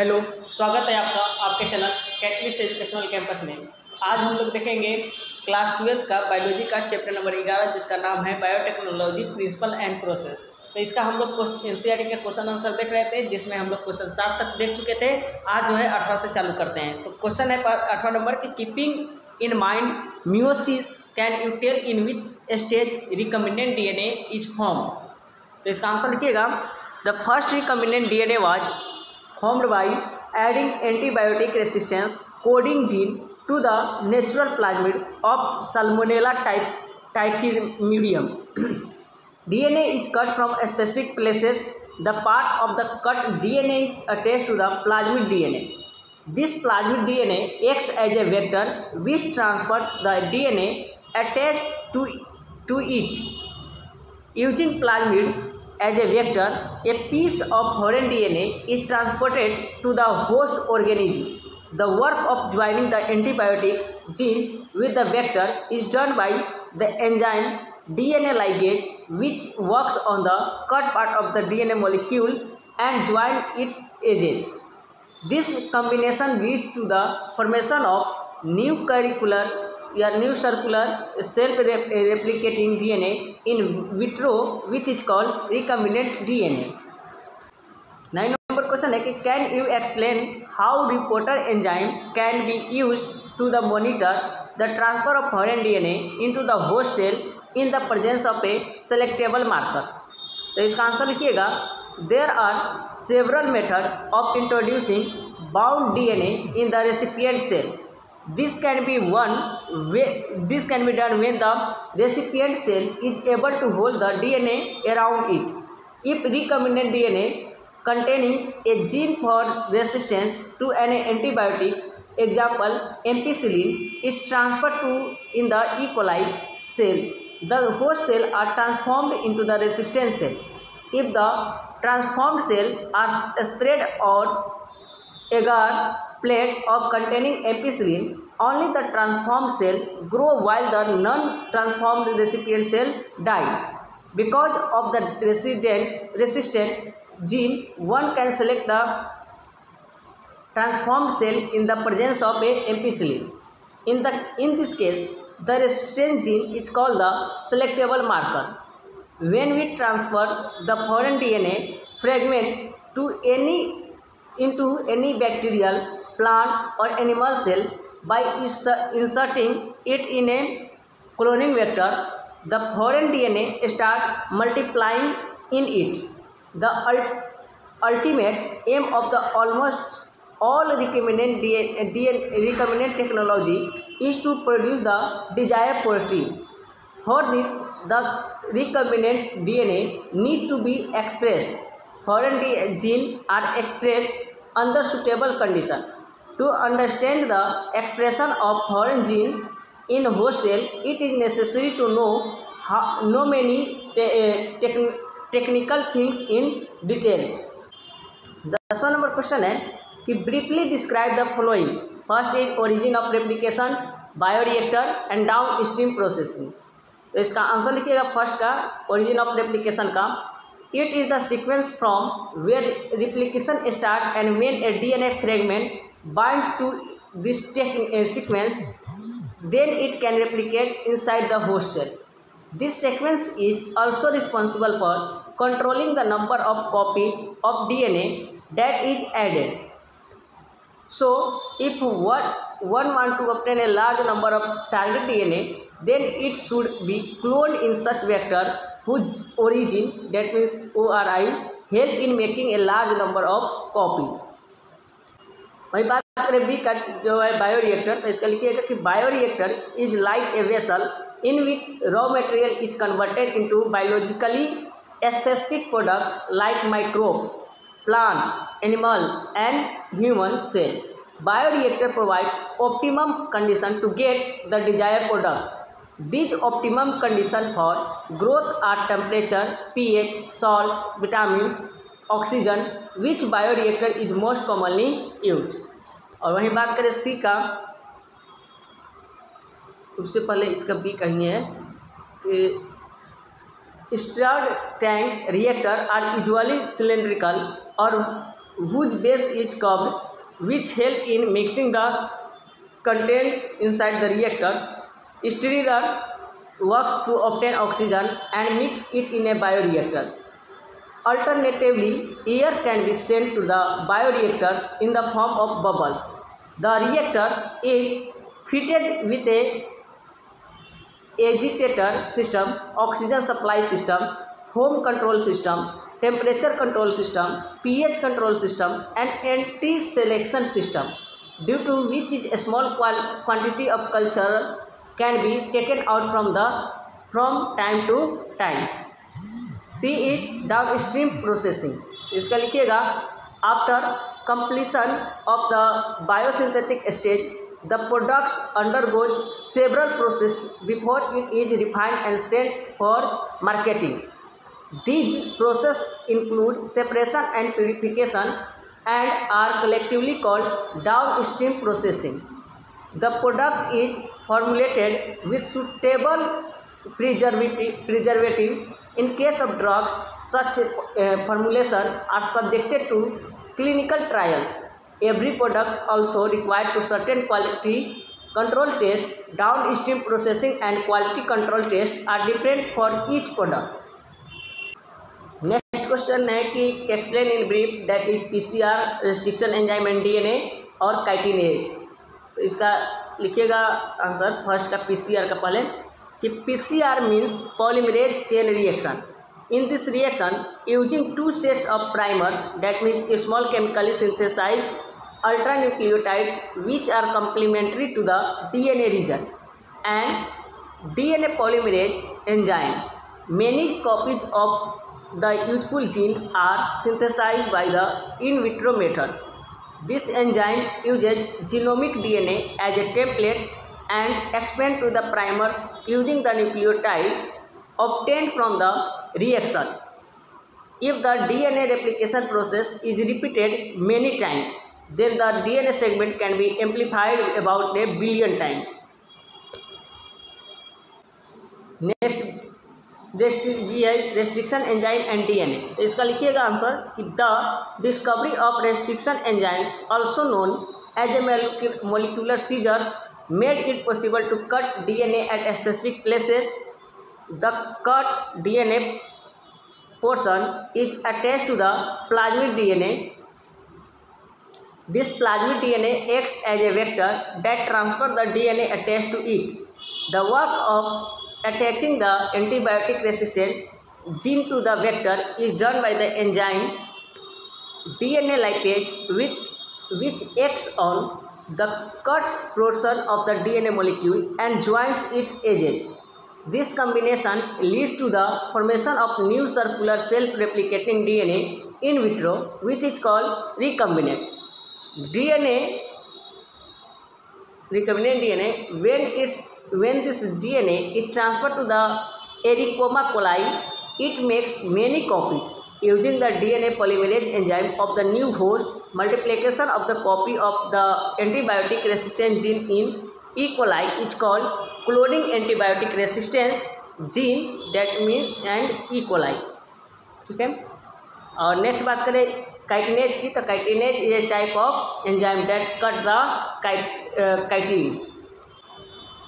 Hello, स्वागत है आपका आपके चैनल कैटलिस्ट एजुकेशनल कैंपस में। आज हम लोग देखेंगे क्लास 12 का बायोलॉजी का चैप्टर नंबर 11 जिसका नाम है बायोटेक्नोलॉजी प्रिंसिपल एंड प्रोसेस। तो इसका हम लोग एनसीईआरटी के क्वेश्चन आंसर देख रहे थे, जिसमें हम लोग क्वेश्चन 7 तक देख चुके थे। आज जो है 18 से चालू करते हैं। तो क्वेश्चन है 18 नंबर की keeping in mind meiosis can you tell in which stage recombinant DNA is form. तो इसका आंसर लिखिएगा, the first recombinant DNA was formed by adding antibiotic resistance coding gene to the natural plasmid of Salmonella typhimurium. DNA is cut from specific places. The part of the cut DNA is attached to the plasmid DNA. This plasmid DNA acts as a vector which transfers the DNA attached to it. Using plasmid as a vector, a piece of foreign DNA is transported to the host organism. The work of joining the antibiotics gene with the vector is done by the enzyme DNA ligase, which works on the cut part of the DNA molecule and joins its edges. This combination leads to the formation of new circular self-replicating DNA in vitro, which is called recombinant DNA. 9 number question है कि can you explain how reporter enzyme can be used to the monitor the transfer of foreign DNA into the host cell in the presence of a selectable marker. तो इसका answer लिखिएगा, there are several methods of introducing bound DNA in the recipient cell. This can be done when the recipient cell is able to hold the DNA around it. If recombinant DNA containing a gene for resistance to an antibiotic, example ampicillin, is transferred to in the E. coli cell, the host cell are transformed into the resistant cell. If the transformed cells are spread or agar plate of containing ampicillin, only the transformed cell grow while the non-transformed recipient cell die. Because of the resistant gene, one can select the transformed cell in the presence of a ampicillin. In this case, the resistant gene is called the selectable marker. When we transfer the foreign DNA fragment into any bacterial, plant or animal cell by inserting it in a cloning vector, the foreign DNA starts multiplying in it. The ultimate aim of the almost all recombinant technology is to produce the desired protein. For this, the recombinant DNA need to be expressed. Foreign genes are expressed under suitable condition. To understand the expression of foreign gene in host cell, it is necessary to know many technical things in details. 10वां number question है कि briefly describe the following. First is origin of replication, bioreactor and downstream processing. तो इसका answer लिखिएगा first का origin of replication का. It is the sequence from where replication starts and when a DNA fragment binds to this sequence, then it can replicate inside the host cell. This sequence is also responsible for controlling the number of copies of DNA that is added. So, if one wants to obtain a large number of target DNA, then it should be cloned in such vector whose origin, that means ORI, help in making a large number of copies. वही बात करें B का जो है bioreactor, तो इसका लिखिएगा कि bioreactor is like a vessel in which raw material is converted into biologically specific product like microbes, plants, animal and human cell. Bioreactor provides optimum condition to get the desired product. These optimum conditions for growth are temperature, pH, salts, vitamins, oxygen, which bioreactor is most commonly used. और वहीं बात करें सी का, उससे पहले इसका B कहेंगे कि stirred tank reactor are usually cylindrical और whose base is curved, which help in mixing the contents inside the reactors. Stirrers works to obtain oxygen and mix it in a bioreactor. Alternatively, air can be sent to the bioreactors in the form of bubbles. The reactors is fitted with a agitator system, oxygen supply system, foam control system, temperature control system, pH control system, and anti-selection system, due to which a small quantity of culture can be taken out from time to time. C is downstream processing. इसका लिखिएगा, after completion of the biosynthetic stage, the products undergoes several processes before it is refined and sent for marketing. These processes include separation and purification and are collectively called downstream processing. The product is formulated with suitable preservative. In case of drugs, such formulations are subjected to clinical trials. Every product also required to certain quality control tests. Downstream processing and quality control tests are different for each product. Next question है कि explain in brief that is PCR, restriction enzyme and DNA और chitinase. तो इसका लिखिएगा answer first का PCR का पहले कि PCR means polymerase chain reaction. In this reaction, using two sets of primers, that means a small chemically synthesized ultranucleotides which are complementary to the DNA region, and DNA polymerase enzyme. Many copies of the useful gene are synthesized by the in vitro method. This enzyme uses genomic DNA as a template and expands to the primers using the nucleotides obtained from the reaction. If the DNA replication process is repeated many times, then the DNA segment can be amplified about 1 billion times. Next, restriction enzyme and DNA. तो इसका लिखिएगा answer कि the discovery of restriction enzymes, also known as a molecular seizures, made it possible to cut DNA at specific places. The cut DNA portion is attached to the plasmid DNA. This plasmid DNA acts as a vector that transfers the DNA attached to it. The work of attaching the antibiotic resistant gene to the vector is done by the enzyme DNA lipase, which acts on the cut portion of the DNA molecule and joins its edges. This combination leads to the formation of new circular self-replicating DNA in vitro, which is called recombinant DNA. When this DNA is transferred to the Erythema coli, it makes many copies. Using the DNA polymerase enzyme of the new host, multiplication of the copy of the antibiotic resistant gene in E. coli is called cloning antibiotic resistance gene, that means and E. coli. ठीक है. और next बात करें chitinase की, तो chitinase is a type of enzyme that cut the chitin.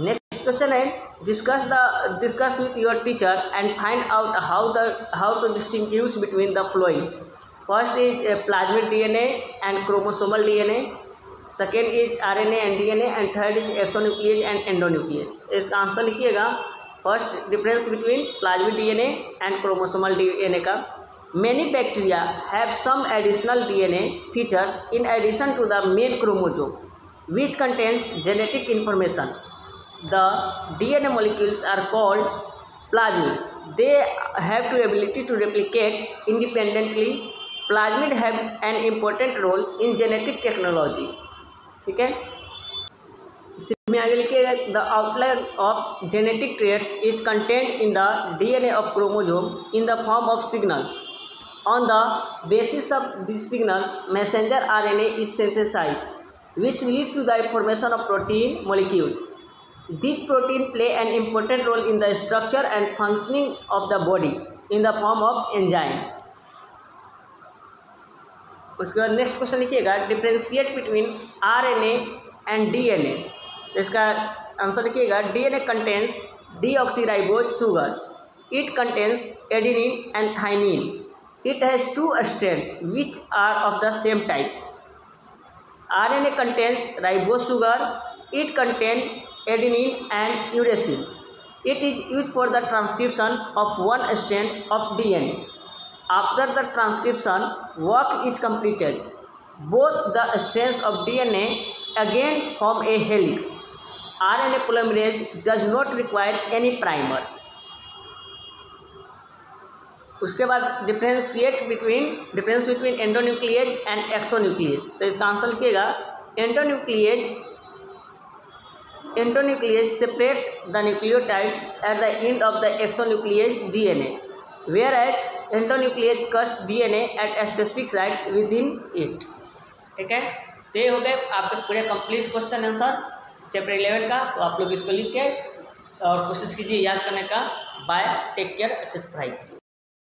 Next question है discuss with your teacher and find out how to distinguish between the following. First is plasmid DNA and chromosomal DNA. Second is RNA and DNA and third is exonuclease and endonuclease. इसका answer लिखिएगा. First difference between plasmid DNA and chromosomal DNA का. Many bacteria have some additional DNA features in addition to the main chromosome, which contains genetic information. The DNA molecules are called plasmid. They have the ability to replicate independently. Plasmid have an important role in genetic technology. ठीक है. इसमें आगे लिखिएगा the outline of genetic traits is content in the DNA of chromosome in the form of signals. On the basis of these signals, messenger RNA is synthesized, which leads to the formation of protein molecule. These proteins play an important role in the structure and functioning of the body in the form of enzyme. उसके बाद next question लिखिएगा, differentiate between RNA and DNA. इसका answer लिखिएगा, DNA contains deoxyribose sugar, it contains adenine and thymine, it has 2 strand which are of the same type. RNA contains ribose sugar, it contain adenine and uracil, it is used for the transcription of one strand of DNA. After the transcription work is completed, both the strands of DNA again form a helix. RNA polymerase does not require any primer. उसके बाद difference between endonuclease and एक्सोन्यूक्लिएज। तो इसका answer लिखिएगा, Endonuclease separates the nucleotides at the end of the exonuclease DNA, whereas endonuclease cuts DNA at a specific site within it. ठीक है, तो ये हो गए आपके पूरे कंप्लीट क्वेश्चन आंसर चैप्टर 11 का। तो आप लोग इसको लिख के और कोशिश कीजिए याद करने का। बाय, टेक केयर, अच्छे से पढ़ाई कीजिए।